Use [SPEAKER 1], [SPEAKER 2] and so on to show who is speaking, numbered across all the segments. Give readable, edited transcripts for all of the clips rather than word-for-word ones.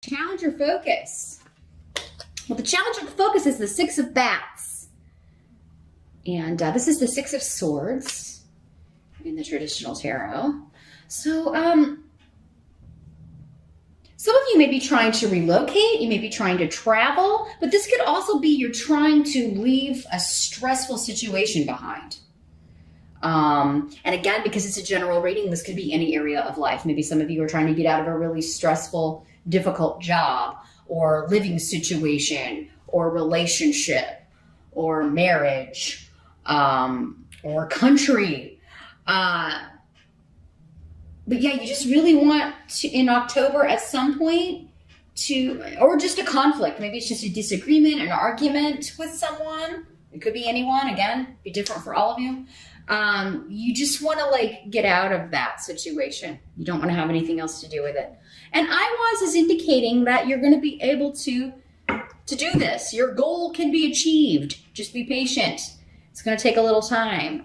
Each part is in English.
[SPEAKER 1] Challenge your focus. Well, the challenge of focus is the Six of Bats. And this is the Six of Swords in the traditional tarot. So, some of you may be trying to relocate, you may be trying to travel, but this could also be you're trying to leave a stressful situation behind. And again, because it's a general reading, this could be any area of life. Maybe some of you are trying to get out of a really stressful, difficult job or living situation or relationship or marriage or country. But yeah, you just really want to, in October at some point, or just a conflict. Maybe it's just a disagreement, an argument with someone. It could be anyone, again, be different for all of you. You just want to get out of that situation. You don't want to have anything else to do with it. And IWAS is indicating that you're going to be able to do this. Your goal can be achieved. Just be patient. It's going to take a little time.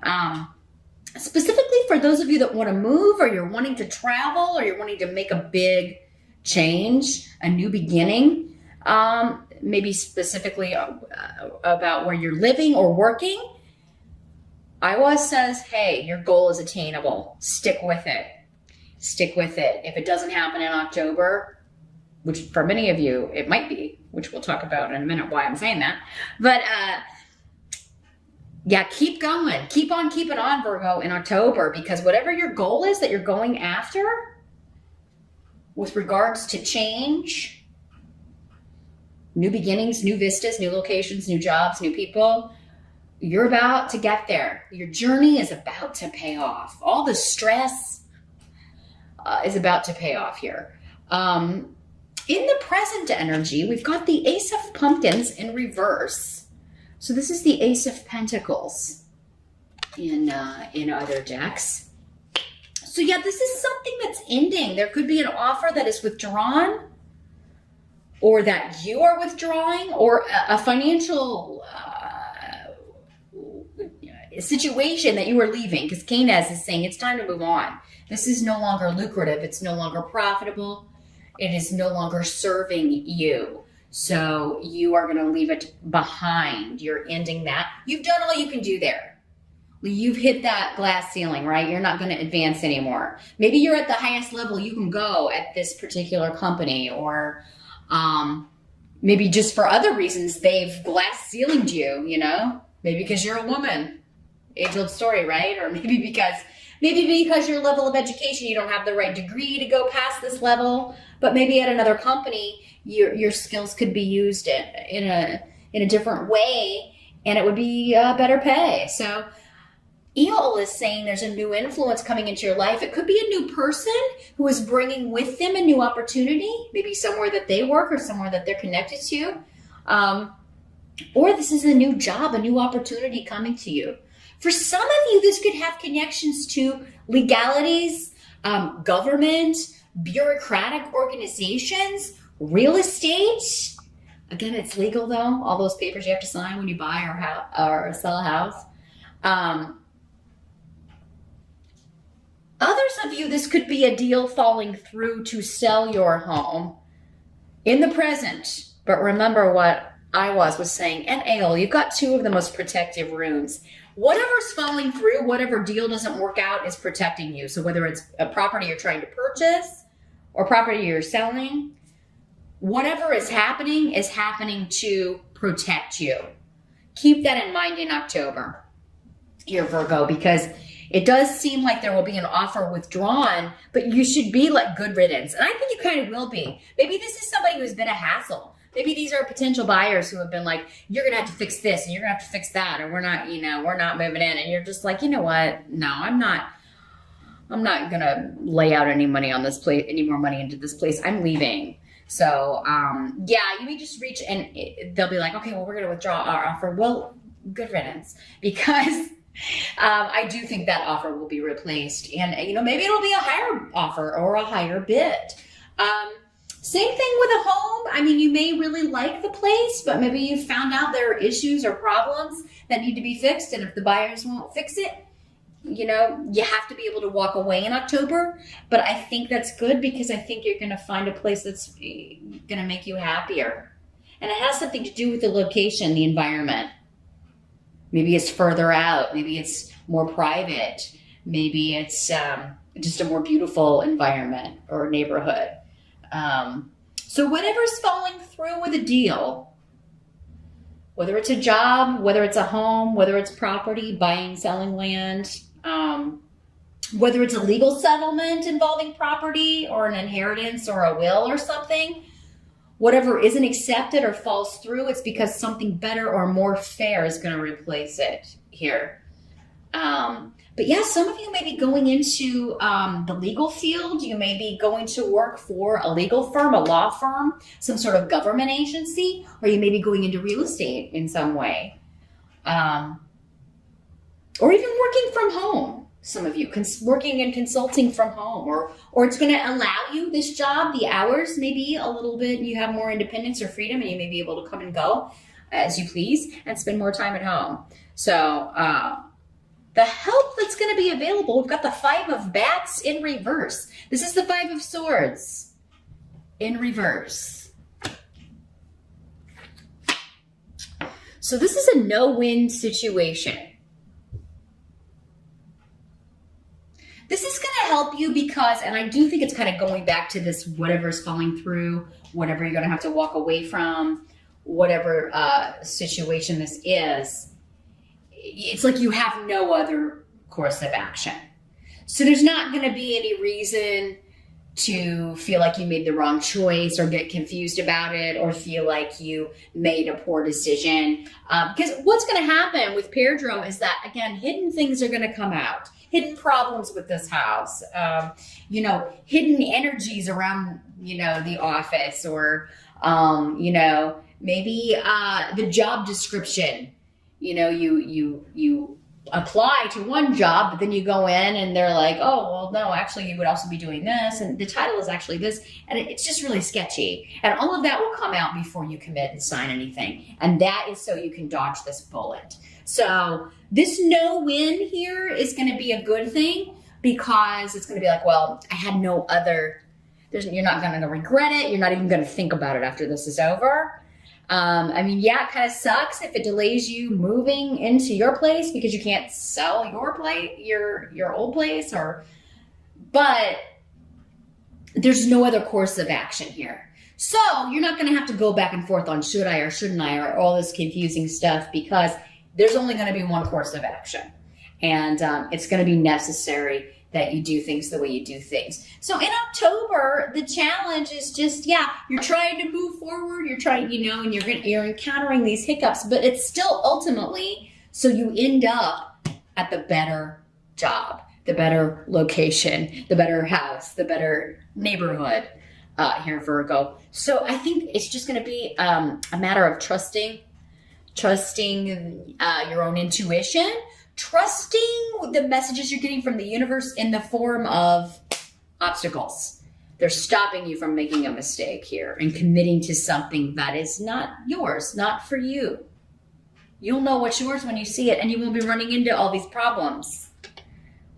[SPEAKER 1] Specifically for those of you that want to move, or you're wanting to travel, or you're wanting to make a big change, a new beginning, maybe specifically about where you're living or working, Iowa says, hey, your goal is attainable. Stick with it. Stick with it. If it doesn't happen in October, which for many of you, it might be, which we'll talk about in a minute why I'm saying that. But yeah, keep going. Keep on keeping on, Virgo, in October, because whatever your goal is that you're going after with regards to change, new beginnings, new vistas, new locations, new jobs, new people, you're about to get there. Your journey is about to pay off. All the stress is about to pay off here. In the present energy, we've got the Ace of Pumpkins in reverse. So this is the Ace of Pentacles in other decks. So yeah, this is something that's ending. There could be an offer that is withdrawn, or that you are withdrawing, or a financial situation that you are leaving, because Keynes is saying it's time to move on. This is no longer lucrative. It's no longer profitable. It is no longer serving you. So you are going to leave it behind. You're ending that. You've done all you can do there. You've hit that glass ceiling, right? You're not going to advance anymore. Maybe you're at the highest level you can go at this particular company, or maybe just for other reasons they've glass ceilinged you, Maybe because you're a woman. Age-old story, right? Or maybe because your level of education, you don't have the right degree to go past this level. But maybe at another company, your skills could be used in a different way, and it would be better pay. So Eol is saying there's a new influence coming into your life. It could be a new person who is bringing with them a new opportunity, maybe somewhere that they work or somewhere that they're connected to. Or this is a new job, a new opportunity coming to you. For some of you, this could have connections to legalities, government, bureaucratic organizations, real estate. Again, it's legal though. All those papers you have to sign when you buy or sell a house. Others of you, this could be a deal falling through to sell your home in the present. But remember what was saying, and Ael, you've got two of the most protective runes. Whatever's falling through, whatever deal doesn't work out is protecting you. So whether it's a property you're trying to purchase or property you're selling, whatever is happening to protect you. Keep that in mind in October, here, Virgo, because it does seem like there will be an offer withdrawn, but you should be like good riddance. And I think you kind of will be. Maybe this is somebody who's been a hassle. Maybe these are potential buyers who have been like, you're going to have to fix this and you're going to have to fix that, or we're not moving in. And you're just like, you know what? No, I'm not going to lay out any money on this place, any more money into this place. I'm leaving. So, yeah, you may just reach and they'll be like, okay, well, we're going to withdraw our offer. Well, good riddance, because I do think that offer will be replaced. And, maybe it'll be a higher offer or a higher bid. Same thing with a home. I mean, you may really like the place, but maybe you found out there are issues or problems that need to be fixed. And if the buyers won't fix it, you know, you have to be able to walk away in October, but I think that's good because I think you're going to find a place that's going to make you happier. And it has something to do with the location, the environment. Maybe it's further out. Maybe it's more private. Maybe it's just a more beautiful environment or neighborhood. So whatever's falling through with a deal, whether it's a job, whether it's a home, whether it's property, buying, selling land, whether it's a legal settlement involving property or an inheritance or a will or something, whatever isn't accepted or falls through, it's because something better or more fair is going to replace it here. But yeah, some of you may be going into the legal field. You may be going to work for a legal firm, a law firm, some sort of government agency, or you may be going into real estate in some way. Or even working from home. Some of you working and consulting from home, or it's going to allow you this job, the hours maybe a little bit, you have more independence or freedom, and you may be able to come and go as you please and spend more time at home. So the help that's going to be available, we've got the Five of Bats in reverse. This is the Five of Swords in reverse. So this is a no-win situation. This is going to help you because, and I do think it's kind of going back to this, whatever's falling through, whatever you're going to have to walk away from, whatever situation this is, it's like you have no other course of action. So there's not going to be any reason to feel like you made the wrong choice or get confused about it or feel like you made a poor decision. Because what's going to happen with Pairdrome is that, again, hidden things are going to come out. Hidden problems with this house, hidden energies around, the office or, maybe the job description. You apply to one job, but then you go in and they're like, oh, well, no, actually you would also be doing this. And the title is actually this. And it's just really sketchy. And all of that will come out before you commit and sign anything. And that is so you can dodge this bullet. So this no win here is going to be a good thing because it's going to be like, well, I had no other, you're not going to regret it. You're not even going to think about it after this is over. It kind of sucks if it delays you moving into your place because you can't sell your place, your old place, but there's no other course of action here. So you're not going to have to go back and forth on should I or shouldn't I or all this confusing stuff because there's only going to be one course of action. And it's going to be necessary that you do things the way you do things. So in October, the challenge is just, you're trying to move forward, you're trying, and you're encountering these hiccups, but it's still ultimately, so you end up at the better job, the better location, the better house, the better neighborhood here, Virgo. So I think it's just going to be a matter of trusting your own intuition, trusting the messages you're getting from the universe in the form of obstacles. They're stopping you from making a mistake here and committing to something that is not yours, not for you. You'll know what's yours when you see it, and you won't be running into all these problems.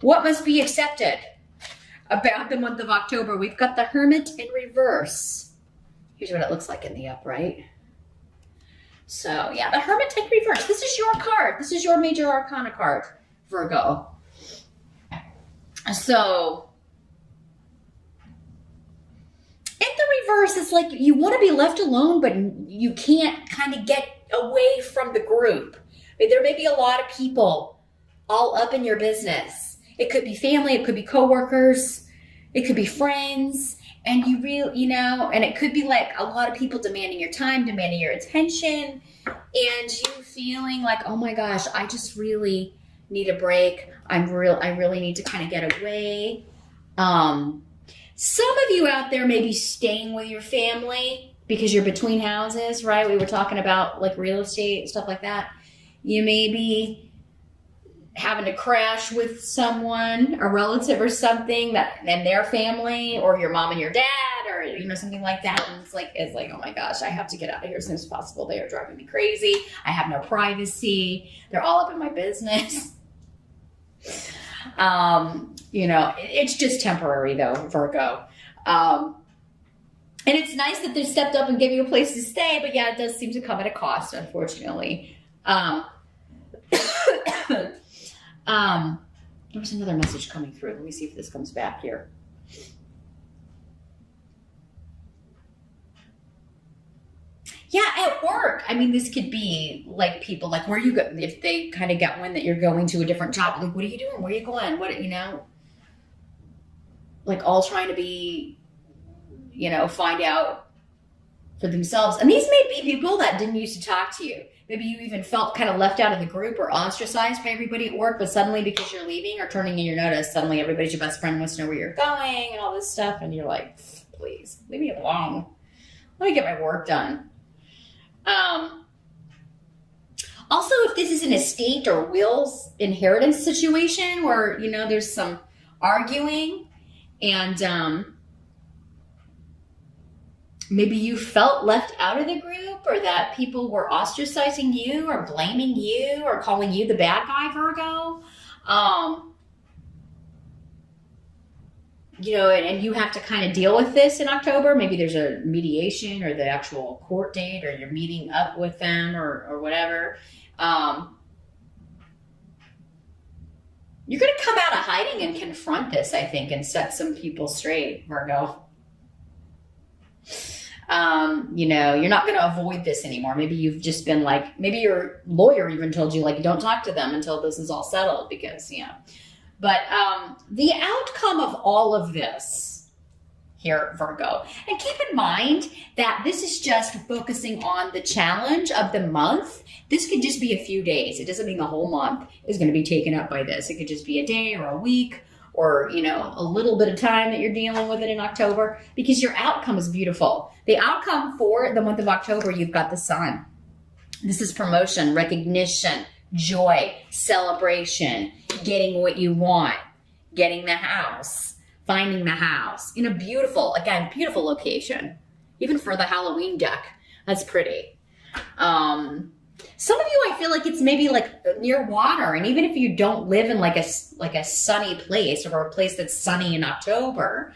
[SPEAKER 1] What must be accepted about the month of October? We've got the Hermit in reverse. Here's what it looks like in the upright. So, the Hermit in reverse. This is your card. This is your major arcana card, Virgo. So, in the reverse, it's like you want to be left alone, but you can't kind of get away from the group. There may be a lot of people all up in your business. It could be family. It could be coworkers. It could be friends. And you really, and it could be like a lot of people demanding your time, demanding your attention, and you feeling like, oh my gosh, I just really need a break. I really need to kind of get away. Some of you out there may be staying with your family because you're between houses, right? We were talking about like real estate and stuff like that. You may be having to crash with someone, a relative or something and their family, or your mom and your dad, or something like that. And it's like, oh my gosh, I have to get out of here as soon as possible. They are driving me crazy. I have no privacy. They're all up in my business. You know, it's just temporary though, Virgo. And it's nice that they stepped up and gave you a place to stay, but yeah, it does seem to come at a cost, unfortunately. There was another message coming through. Let me see if this comes back here. Yeah, at work. I mean, this could be like people, like where you go, if they kind of get wind that you're going to a different job, like, what are you doing? Where are you going? What, you know, like all trying to be, you know, find out for themselves. And these may be people that didn't used to talk to you. Maybe you even felt kind of left out of the group or ostracized by everybody at work, but suddenly because you're leaving or turning in your notice, suddenly everybody's your best friend, wants to know where you're going and all this stuff. And you're like, please, leave me alone. Let me get my work done. Also, if this is an estate or wills inheritance situation where, you know, there's some arguing and maybe you felt left out of the group or that people were ostracizing you or blaming you or calling you the bad guy, Virgo. You know, and you have to kind of deal with this in October. Maybe there's a mediation or the actual court date or you're meeting up with them or whatever. You're going to come out of hiding and confront this, I think, and set some people straight, Virgo. You know, you're not going to avoid this anymore. Maybe you've just been like, maybe your lawyer even told you, like, don't talk to them until this is all settled because, you know. But the outcome of all of this here, Virgo, and keep in mind that this is just focusing on the challenge of the month. This could just be a few days. It doesn't mean the whole month is going to be taken up by this. It could just be a day or a week or, you know, a little bit of time that you're dealing with it in October because your outcome is beautiful. The outcome for the month of October, you've got the sun. This is promotion, recognition, joy, celebration, getting what you want, getting the house, finding the house in a beautiful, again, beautiful location. Even for the Halloween deck, that's pretty. Some of you, I feel like it's maybe like near water. And even if you don't live in like a sunny place or a place that's sunny in October,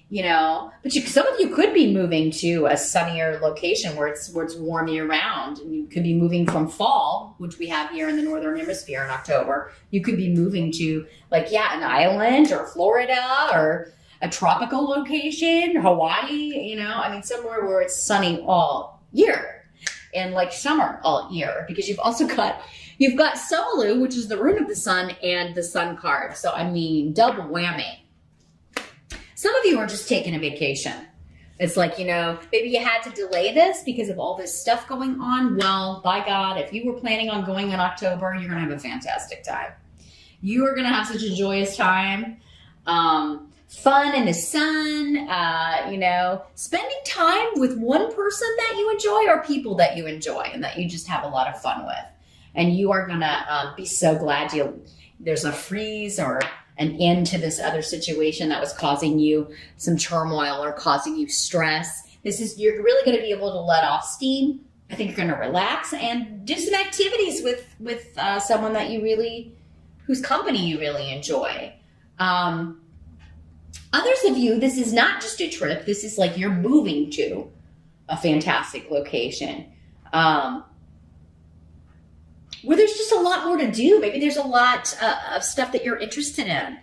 [SPEAKER 1] you know, but some of you could be moving to a sunnier location where it's warm year round, and you could be moving from fall, which we have here in the Northern Hemisphere in October. You could be moving to like, yeah, an island or Florida or a tropical location, Hawaii, you know, I mean, somewhere where it's sunny all year and like summer all year, because you've got Solu, which is the rune of the sun, and the sun card. So, I mean, double whammy. Some of you are just taking a vacation. It's like, you know, maybe you had to delay this because of all this stuff going on. Well, by God, if you were planning on going in October, you're going to have a fantastic time. You are going to have such a joyous time. Fun in the sun, you know, spending time with one person that you enjoy or people that you enjoy and that you just have a lot of fun with. And you are going to be so glad there's a freeze or an end to this other situation that was causing you some turmoil or causing you stress. You're really going to be able to let off steam. I think you're going to relax and do some activities with someone that whose company you really enjoy. Others of you, this is not just a trip. This is like you're moving to a fantastic location where there's just a lot more to do. Maybe there's a lot of stuff that you're interested in.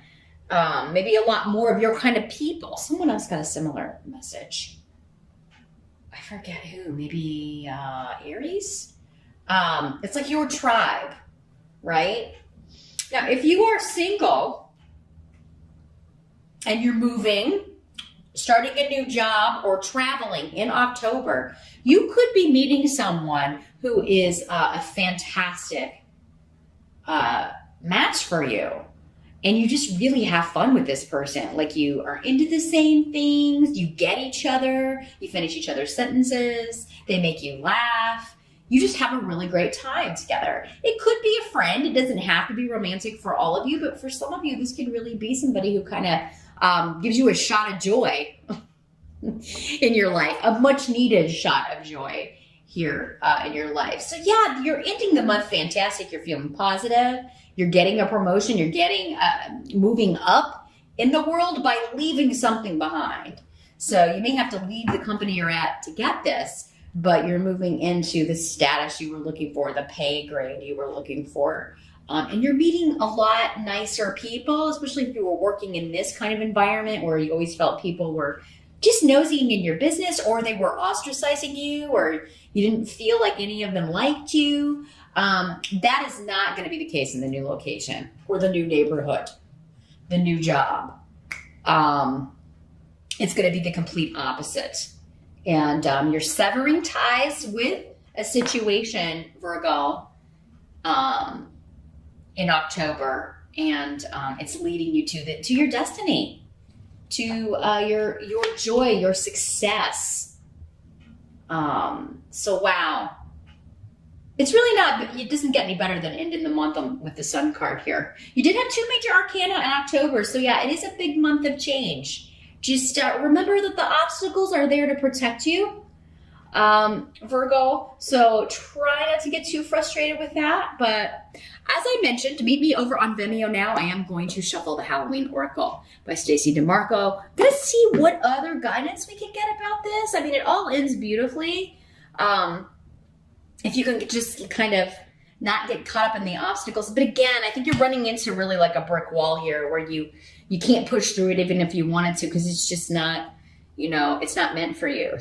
[SPEAKER 1] Maybe a lot more of your kind of people. Someone else got a similar message. I forget who. Maybe Aries? It's like your tribe, right? Now, if you are single and you're moving, starting a new job, or traveling in October, you could be meeting someone who is a fantastic match for you. And you just really have fun with this person. Like you are into the same things, you get each other, you finish each other's sentences, they make you laugh. You just have a really great time together. It could be a friend. It doesn't have to be romantic for all of you, but for some of you, this could really be somebody who kind of gives you a shot of joy in your life, a much needed shot of joy here in your life. So yeah, you're ending the month fantastic. You're feeling positive. You're getting a promotion. You're getting moving up in the world by leaving something behind. So you may have to leave the company you're at to get this, but you're moving into the status you were looking for, the pay grade you were looking for. And you're meeting a lot nicer people, especially if you were working in this kind of environment where you always felt people were just nosying in your business, or they were ostracizing you, or you didn't feel like any of them liked you. That is not going to be the case in the new location or the new neighborhood, the new job. It's going to be the complete opposite. And you're severing ties with a situation, Virgo, in October, and it's leading you to your destiny, to your joy, your success. So wow, it's really not. It doesn't get any better than ending the month with the Sun card here. You did have 2 major arcana in October, so yeah, it is a big month of change. Just remember that the obstacles are there to protect you, Virgo. So try not to get too frustrated with that. But as I mentioned, meet me over on Vimeo now. I am going to shuffle the Halloween Oracle by Stacey DeMarco. Gonna see what other guidance we can get about this. I mean, it all ends beautifully. If you can just kind of not get caught up in the obstacles. But again, I think you're running into really like a brick wall here where you can't push through it even if you wanted to, because it's just not, it's not meant for you.